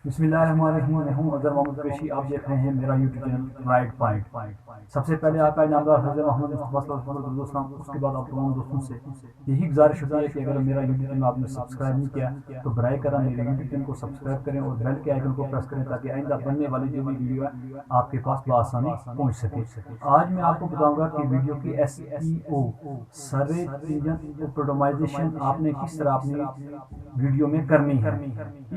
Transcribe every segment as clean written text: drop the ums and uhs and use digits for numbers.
बिस्मिल्लाहिर्रहमानिर्रहीम। मैं हूं अज़हर मोहम्मद कुरैशी। आप देख रहे हैं मेरा यूट्यूब चैनल राइट पॉइंट। सबसे पहले आपका इनामदार हज़रत मोहम्मद मुस्तफ़ा सल्लल्लाहु अलैहि वसल्लम, उसके बाद आप तमाम दोस्तों से यही गुजारिश होती है कि अगर मेरा यूट्यूब चैनल आपने सब्सक्राइब नहीं किया तो बराए करम मेरे यूट्यूब चैनल को सब्सक्राइब करें और बेल के आइकन को प्रेस करें ताकि आइंदा बनने वाली जो भी वीडियो है आपके पास बआसानी पहुँच सके। आज मैं आपको बताऊँगा कि वीडियो की SEO सर्च इंजन ऑप्टिमाइजेशन आपने किस तरह अपनी वीडियो में करनी है।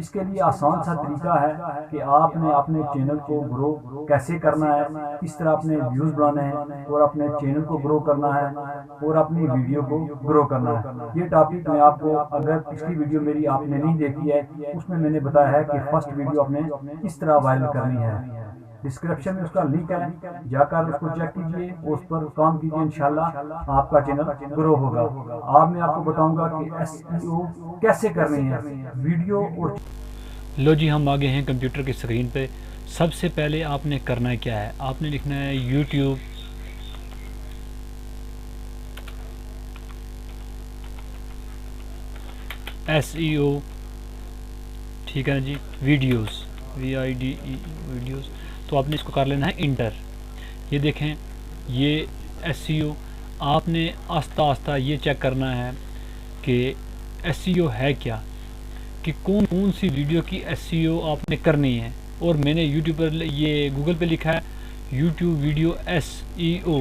इसके लिए आसान सा तरीका है कि आपने अपने चैनल को ग्रो कैसे करना है, किस तरह अपने व्यूज बढ़ाने हैं और अपने चैनल को ग्रो करना है और अपनी वीडियो को ग्रो करना है। ये टॉपिक मैं आपको, अगर पिछली वीडियो मेरी आपने नहीं देखी है, उसमें मैंने बताया है कि फर्स्ट वीडियो आपने किस तरह वायरल करनी है। डिस्क्रिप्शन में उसका लिंक है, जाकर उसको चेक कीजिए, उस पर काम कीजिए, इंशाल्लाह आपका चैनल ग्रो होगा। अब मैं आपको बताऊंगा कि SEO कैसे करनी है वीडियो और। लो जी, हम आगे हैं कंप्यूटर की स्क्रीन पे। सबसे पहले आपने करना क्या है, आपने लिखना है YouTube SEO, ठीक है ना जी, वीडियोस VIDE वीडियोस। तो आपने इसको कर लेना है इंटर। ये देखें, ये SEO आपने आस्ता आस्ता ये चेक करना है कि SEO है क्या, कि कौन कौन सी वीडियो की SEO आपने करनी है। और मैंने यूट्यूब पर, ये गूगल पे लिखा है YouTube video SEO,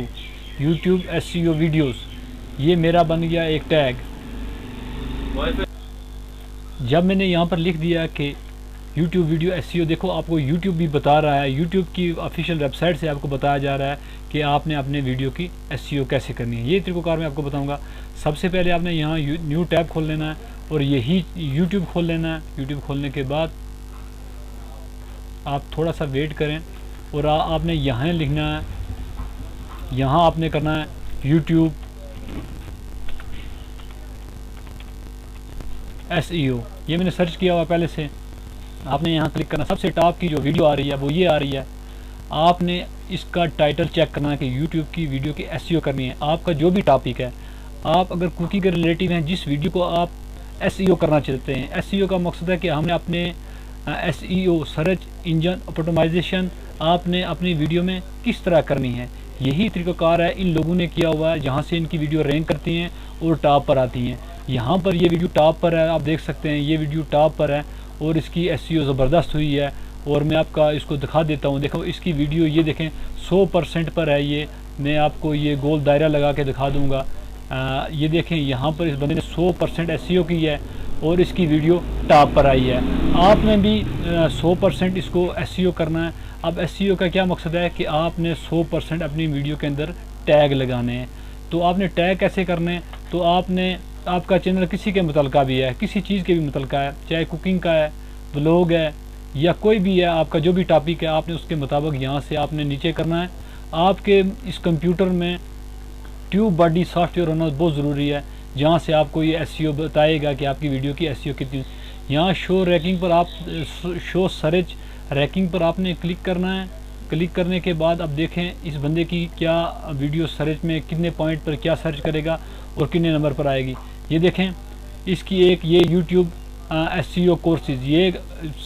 YouTube SEO videos. ये मेरा बन गया एक टैग। जब मैंने यहाँ पर लिख दिया कि यूट्यूब वीडियो SEO, देखो आपको यूट्यूब भी बता रहा है, यूट्यूब की ऑफिशियल वेबसाइट से आपको बताया जा रहा है कि आपने अपने वीडियो की SEO कैसे करनी है। ये तरीक़ाकार मैं आपको बताऊंगा। सबसे पहले आपने यहाँ न्यू टैब खोल लेना है और यही यूट्यूब खोल लेना है। यूट्यूब खोलने के बाद आप थोड़ा सा वेट करें और आपने यहाँ लिखना है, यहाँ आपने करना है यूट्यूब SEO। ये मैंने सर्च किया हुआ पहले से। आपने यहाँ क्लिक करना, सबसे टॉप की जो वीडियो आ रही है वो ये आ रही है। आपने इसका टाइटल चेक करना है कि यूट्यूब की वीडियो की SEO करनी है। आपका जो भी टॉपिक है, आप अगर कुकिंग के रिलेटिव हैं, जिस वीडियो को आप SEO करना चाहते हैं, SEO का मकसद है कि हमने अपने SEO सर्च इंजन ऑप्टिमाइजेशन आपने अपनी वीडियो में किस तरह करनी है। यही तरीक़ाकार है इन लोगों ने किया हुआ है, जहाँ से इनकी वीडियो रैंक करती हैं और टॉप पर आती हैं। यहाँ पर ये वीडियो टॉप पर है, आप देख सकते हैं ये वीडियो टॉप पर है और इसकी SEO ज़बरदस्त हुई है। और मैं आपका इसको दिखा देता हूँ। देखो इसकी वीडियो ये देखें 100% पर है। ये मैं आपको ये गोल दायरा लगा के दिखा दूँगा। ये देखें यहाँ पर इस बंदे ने 100% SEO की है और इसकी वीडियो टॉप पर आई है। आपने भी 100% इसको SEO करना है। अब SEO का क्या मकसद है कि आपने 100% अपनी वीडियो के अंदर टैग लगाने हैं। तो आपने टैग कैसे करने हैं, तो आपने, आपका चैनल किसी के मुतलका भी है, किसी चीज़ के भी मुतलका है, चाहे कुकिंग का है, व्लॉग है या कोई भी है, आपका जो भी टॉपिक है, आपने उसके मुताबिक यहाँ से आपने नीचे करना है। आपके इस कंप्यूटर में ट्यूब बॉडी सॉफ्टवेयर होना बहुत ज़रूरी है, जहाँ से आपको ये SEO बताएगा कि आपकी वीडियो की SEO कितनी। यहाँ शो रैंकिंग पर आप, शो सर्च रैंकिंग पर आपने क्लिक करना है। क्लिक करने के बाद अब देखें इस बंदे की क्या वीडियो सर्च में कितने पॉइंट पर क्या सर्च करेगा और कितने नंबर पर आएगी। ये देखें इसकी एक, ये यूट्यूब SEO कोर्सेज, ये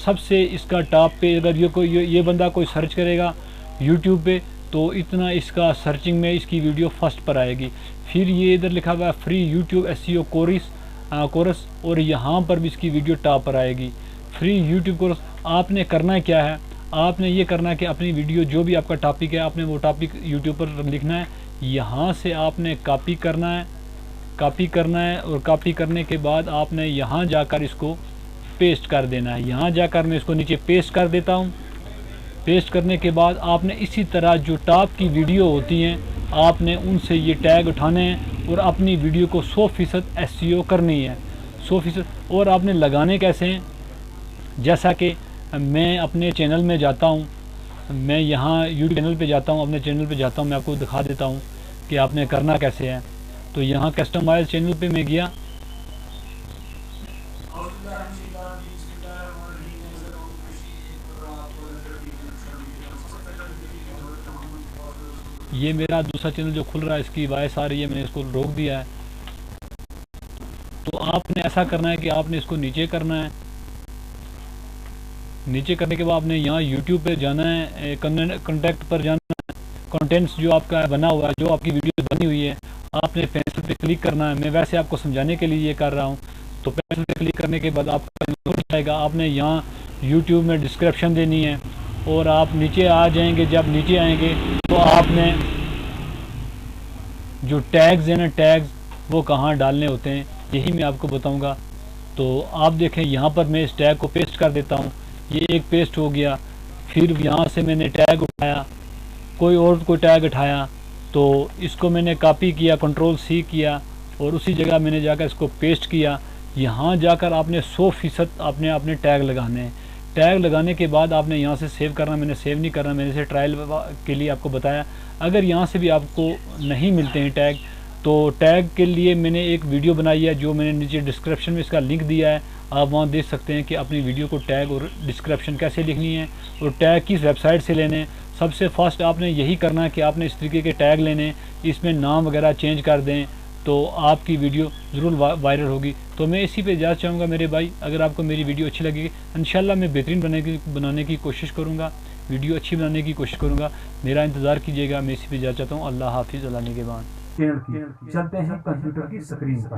सबसे इसका टॉप पे। अगर ये बंदा कोई सर्च करेगा यूट्यूब पे तो इतना इसका सर्चिंग में इसकी वीडियो फर्स्ट पर आएगी। फिर ये इधर लिखा हुआ है फ्री यूट्यूब SEO कोर्स और यहाँ पर भी इसकी वीडियो टॉप पर आएगी। फ्री यूट्यूब कोर्स आपने करना क्या है, आपने ये करना है कि अपनी वीडियो जो भी आपका टॉपिक है, आपने वो टॉपिक यूट्यूब पर लिखना है। यहाँ से आपने कॉपी करना है, और कॉपी करने के बाद आपने यहाँ जाकर इसको पेस्ट कर देना है। यहाँ जाकर मैं इसको नीचे पेस्ट कर देता हूँ। पेस्ट करने के बाद आपने इसी तरह जो टॉप की वीडियो होती हैं, आपने उनसे ये टैग उठाने हैं और अपनी वीडियो को 100% SEO करनी है, 100%। और आपने लगाने कैसे हैं, जैसा कि मैं अपने चैनल में जाता हूँ, मैं यहाँ यूट्यूब चैनल पे जाता हूँ, अपने चैनल पे जाता हूँ, मैं आपको दिखा देता हूँ कि आपने करना कैसे है। तो यहाँ कस्टमाइज चैनल पे मैं गया, ये मेरा दूसरा चैनल जो खुल रहा है इसकी वॉइस आ रही है, मैंने इसको रोक दिया है। तो आपने ऐसा करना है कि आपने इसको नीचे करना है, नीचे करने के बाद आपने यहाँ यूट्यूब पे जाना है, कॉन्टैक्ट पर जाना है, कंटेंट्स जो आपका बना हुआ है, जो आपकी वीडियो बनी हुई है, आपने पेंसिल पे क्लिक करना है। मैं वैसे आपको समझाने के लिए ये कर रहा हूँ। तो पेंसिल पे क्लिक करने के बाद आपका हो जाएगा। आपने यहाँ यूट्यूब में डिस्क्रिप्शन देनी है और आप नीचे आ जाएंगे। जब नीचे आएंगे तो आपने जो टैग्स हैं ना, टैग्स वो कहाँ डालने होते हैं यही मैं आपको बताऊँगा। तो आप देखें यहाँ पर मैं इस टैग को पेस्ट कर देता हूँ। ये एक पेस्ट हो गया। फिर यहाँ से मैंने टैग उठाया, कोई टैग उठाया, तो इसको मैंने कॉपी किया, Ctrl+C किया और उसी जगह मैंने जाकर इसको पेस्ट किया। यहाँ जाकर आपने 100% आपने अपने टैग लगाने हैं। टैग लगाने के बाद आपने यहाँ से सेव करना। मैंने सेव नहीं करना, मैंने इसे ट्रायल के लिए आपको बताया। अगर यहाँ से भी आपको नहीं मिलते हैं टैग, तो टैग के लिए मैंने एक वीडियो बनाई है जो मैंने नीचे डिस्क्रिप्शन में इसका लिंक दिया है। आप वहाँ देख सकते हैं कि अपनी वीडियो को टैग और डिस्क्रिप्शन कैसे लिखनी है और टैग किस वेबसाइट से लेने हैं। सबसे फर्स्ट आपने यही करना है कि आपने इस तरीके के टैग लेने, इसमें नाम वगैरह चेंज कर दें तो आपकी वीडियो ज़रूर वायरल होगी। तो मैं इसी पे इजाज़त चाहूँगा मेरे भाई। अगर आपको मेरी वीडियो अच्छी लगेगी, इंशाल्लाह मैं बेहतरीन बनाने की कोशिश करूँगा, वीडियो अच्छी बनाने की कोशिश करूँगा। मेरा इंतज़ार कीजिएगा। मैं इसी पे इजाज़त चाहता हूँ। अल्लाह हाफिज़। अल्लाह निगहबान। चैनल की चलते हैं कंप्यूटर की स्क्रीन पर।